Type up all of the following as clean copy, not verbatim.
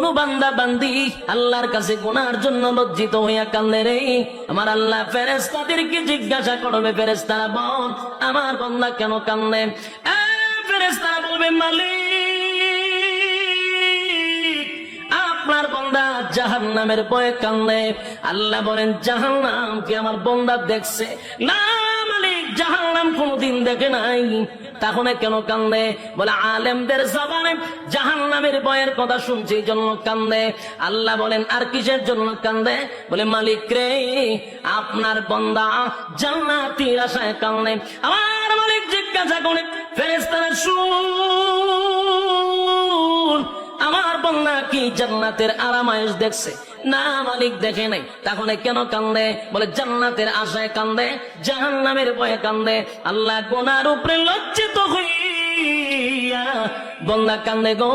কোন বান্দা বান্দি আল্লাহর কাছে গুনার জন্য লজ্জিত হইয়া কান্দে রে, আমার আল্লাহ ফেরেশতাদেরকে জিজ্ঞাসা করবে, ফেরেশতারা বল আমার বান্দা কেন কান্দে? ফেরেশতারা বলবে মালিক আপনার বান্দা জাহান্নামের ভয়ে কান্দে। আল্লাহ বলেন জাহান্নাম কি আমার বান্দা দেখছে? না মালিক, জাহান্নাম কোনদিন দেখে নাই, তাহলে কেন কান্দে? বলে আলেমদের জবানে জাহান্নামের ভয়ের কথা শুনছি এই জন্য কান্দে। আল্লাহ বলেন আর কিসের জন্য কান্দে? বলে মালিক রে আপনার বান্দা জান্নাতের আশায় কান্দে। আমার মালিক জিজ্ঞাসা করে ফেরেশতারা শুন আমার বান্দা কি জান্নাতের আরামায়েশ দেখছে? না মালিক দেখে নাই, তাহলে কেন কান্দে? বলে জান্নাতের আশায় কান্দে, জাহান্নামের ভয়ে কান্দে। আল্লাহ গুনার উপরে লজ্জিত হইয়া বান্দা কান্দে গো।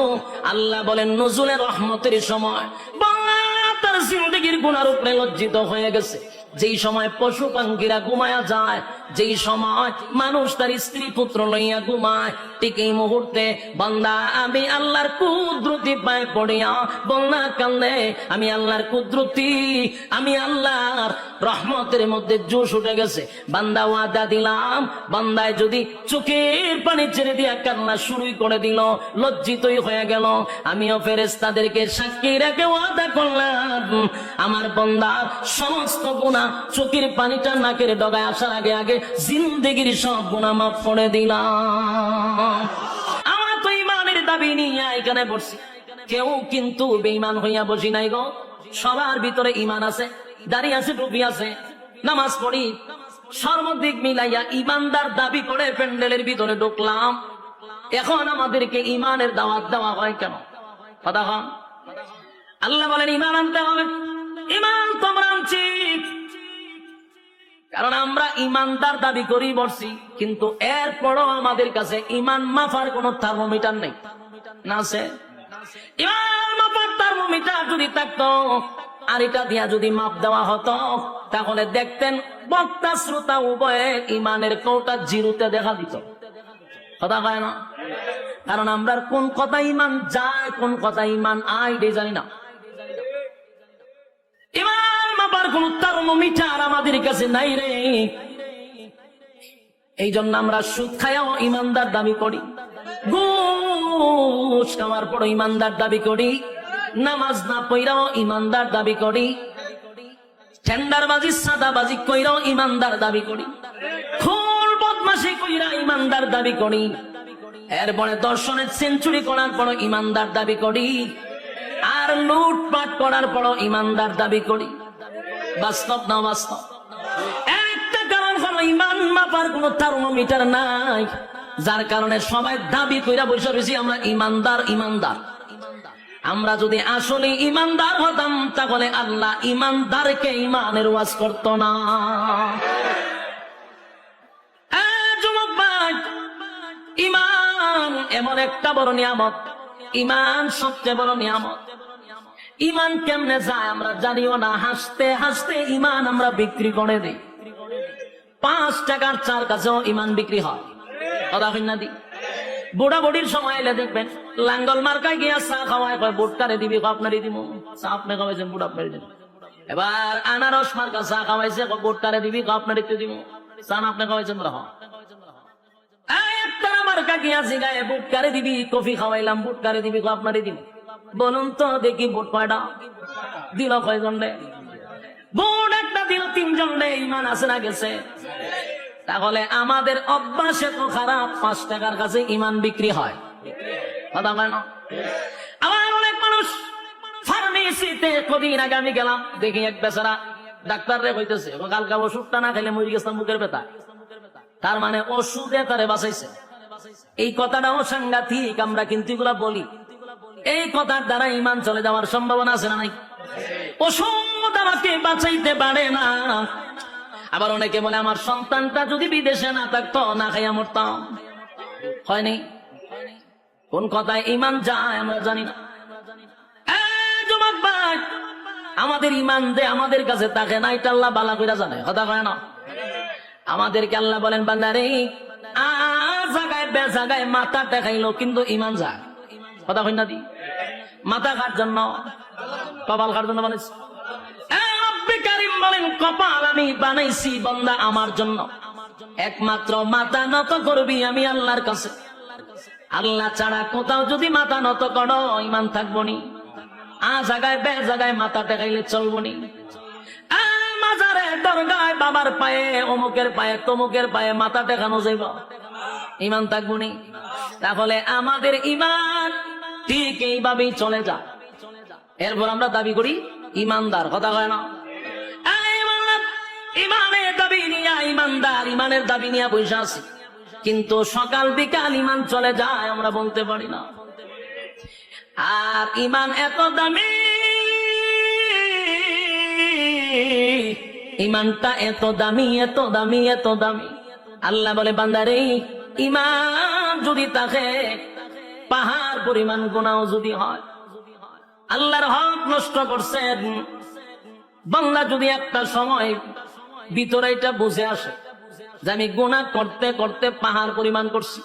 আল্লাহ বলেন নজুলের রহমতের সময় বান্দা তার জিন্দেগির গুনার উপরে লজ্জিত হয়ে গেছে। যেই সময় পশু পাখিরা ঘুমায়া যায়, যেই সময় মানুষ তার স্ত্রী পুত্র লইয়া ঘুমায়, ঠিক এই মুহূর্তে বান্দা আমি আল্লাহর কুদরতি পায়ে পড়িয়া বান্দা কান্দে। আমি আল্লাহর কুদরতি, আমি আল্লাহর রহমতের মধ্যে জোশ উঠে গেছে। বান্দা ওয়াদা দিলাম, বান্দায় যদি চোখের পানি ছেড়ে দিয়া কান্না শুরুই করে দিল, লজ্জিতই হয়ে গেল, আমিও ফেরেশতাদেরকে সাক্ষী রেখে ওয়াদা করলাম আমার বান্দার সমস্ত গুনাহ চোখের পানিটা নাকের ডগায় আসার আগে আগে জিন্দেগির সব গুনাহ মাফ করে দিলাম। আমরা তো ইমানের দাবি নিয়ে এখানে বসছি, কেউ কিন্তু বেঈমান হইয়া বসি নাই গো। সবার ভিতরে ইমান আছে, দাড়ি আছে, টুপি আছে, নামাজ পড়ি, সর্বদিক মিলাইয়া ইমানদার দাবি করে প্যান্ডেলের ভিতরে ঢুকলাম। এখন আমাদেরকে ইমানের দাওয়াত দেওয়া হয় কেন? কথা কন। আল্লাহ বলেন ইমান আনতে হবে। ইমান তোমরা আনছি কারণ আমরা ইমানদার দাবি করি বসছি, কিন্তু এরপরও আমাদের কাছে ইমান মাফার কোন থার্মোমিটার নেই। না আছে? ইমান মাপার থার্মোমিটার যদি থাকতো, আর এটা দিয়া যদি মাপ দেওয়া হতো, তাহলে দেখতেন বক্তা শ্রোতা উভয়ের ইমানের কোটা জিরোতে দেখা দিত। কথা হয় না? কারণ আমরা কোন কথা ইমান যায়, কোন কথা ইমান আয় এটাই জানি না। ইমান মাপার কোন থার্মোমিটার আমাদের কাছে নাই রে। এই জন্য আমরা সুদ খায়াও ইমানদার দাবি করি, ঘুষ খাওয়ার পর ইমানদার দাবি করি, নামাজ না পড়াও ইমানদার দাবি করি, টেন্ডারবাজি সাদাবাজি কইরাও ইমানদার দাবি করি, খুন বদমাশি কইরা ইমানদার দাবি করি, এরপরে দর্শনের সেঞ্চুরি করার পর ইমানদার দাবি করি, আর লুটপাট করার পর ইমানদার দাবি করি। বাস্তব না বাস্তব? একটা কারণ হলো ইমান মাপার কোন থার্মোমিটার নাই, যার কারণে সবাই দাবি কইরা বসে রয়েছি আমরা ইমানদার ইমানদার। আমরা যদি আসলে ইমানদার হতাম, তাহলে আল্লাহ ইমানদারকে ইমানের ওয়াজ করতো না। যুবক ভাই, ইমান এমন একটা বড় নিয়ামত, ইমান সবচেয়ে বড় নিয়ামত। ইমান কেমনে যায় আমরা জানিও না, হাসতে হাসতে ইমান আমরা বিক্রি করে দিই। 5 টাকার চার কাছেও ইমান বিক্রি হয়। কথা হয় না? দি বুড়া বুড়ির সময় এলে দেখবেন লাঙ্গল মার্কায় গিয়া চা খাওয়ায়, কয় বুটকারে দিবি, আপনারই দিব। চা আপনি খাওয়াইছেন, বুট আপনারই দিব। এবার আনারস মার্কা চা খাওয়াইছে, বুটকারে দিবি, আপনারই দিব। চা আপনি খাওয়াইছেন, মার্কা গিয়া জিগায় বুটকারে দিবি, কফি খাওয়াইলাম, বুটকারে দিবি, আপনারই দিব। বলুন তো দেখি বুট কয়টা দিল? কয়জন রে? বুট একটা দিল 3 জন রে। ইমান আছে না গেছে? তাহলে আমাদের অভ্যাসে তো খারাপ, 5 টাকার কাছে ইমান বিক্রি হয়। কথা বলে না? আমার অনেক মানুষ ফার্মেসিতে কদিন আগে আমি গেলাম, দেখি এক বেচারা ডাক্তার রে কইতেছে কালকা ওষুধটা না খাইলে মরে গেছিলাম বুকের ব্যথা। তার মানে ওষুধে তারে বাঁচাইছে। এই কথাটাও সাংঘাতিক, আমরা কিন্তু এগুলা বলি। এই কথার দ্বারা ইমান চলে যাওয়ার সম্ভাবনা আছে না নাই? ওষুধ আমাকে বাঁচাইতে পারে না। আবার অনেকে বলে আমার সন্তানটা যদি বিদেশে না থাকতো, না খাইয়া মরতাম। হয়নি? কোন কথায় ইমান যায় আমরা জানি না। যুবক ভাই, আমাদের ইমান যে আমাদের কাছে থাকে না, এটা আল্লাহ বালা কইরা জানে। কথা কয় না? আমাদেরকে আল্লাহ বলেন বান্দারে জায়গায় বে জায়গায় মাথা দেখাইলো, কিন্তু ইমান যায়। কথা কই না? দি মাথা কার জন্য? কপাল কার জন্য বানাইছি? রব্বে কারীম বলেন কপাল আমি বানাইছি বান্দা আমার জন্য। একমাত্র মাথা নত করবি আমি আল্লাহর কাছে। আল্লাহ ছাড়া কোথাও যদি মাথা নত করো ঈমান থাকবো নি। জায়গায় বে জায়গায় মাথা টেকাইলে চলবো নি। মাজারে দরগায় বাবার পায়ে অমুকের পায়ে তমুকের পায়ে মাথা টেকানো যাইব, ঈমান থাকবো নি। তাহলে আমাদের ঈমান ঠিক এইভাবেই চলে যা। এরপর আমরা দাবি করি ঈমানদার, কথা কয় না? ঈমানের দাবি নিয়া ঈমানদার, ঈমানের দাবি নিয়ে বসে আছি, কিন্তু সকাল বিকাল ঈমান চলে যায় আমরা বলতে পারি না। আর ঈমান এত দামি, ঈমানটা এত দামি এত দামি এত দামি। আল্লাহ বলে বান্দারে ঈমান যদি থাকে পাহাড় পরিমাণ গুনাহ যদি হয়, আল্লাহর হক নষ্ট করছেন, বান্দা যদি একটা সময় ভিতরে এটা বুঝে আসে যে আমি গুনাহ করতে করতে পাহাড় পরিমাণ করছি,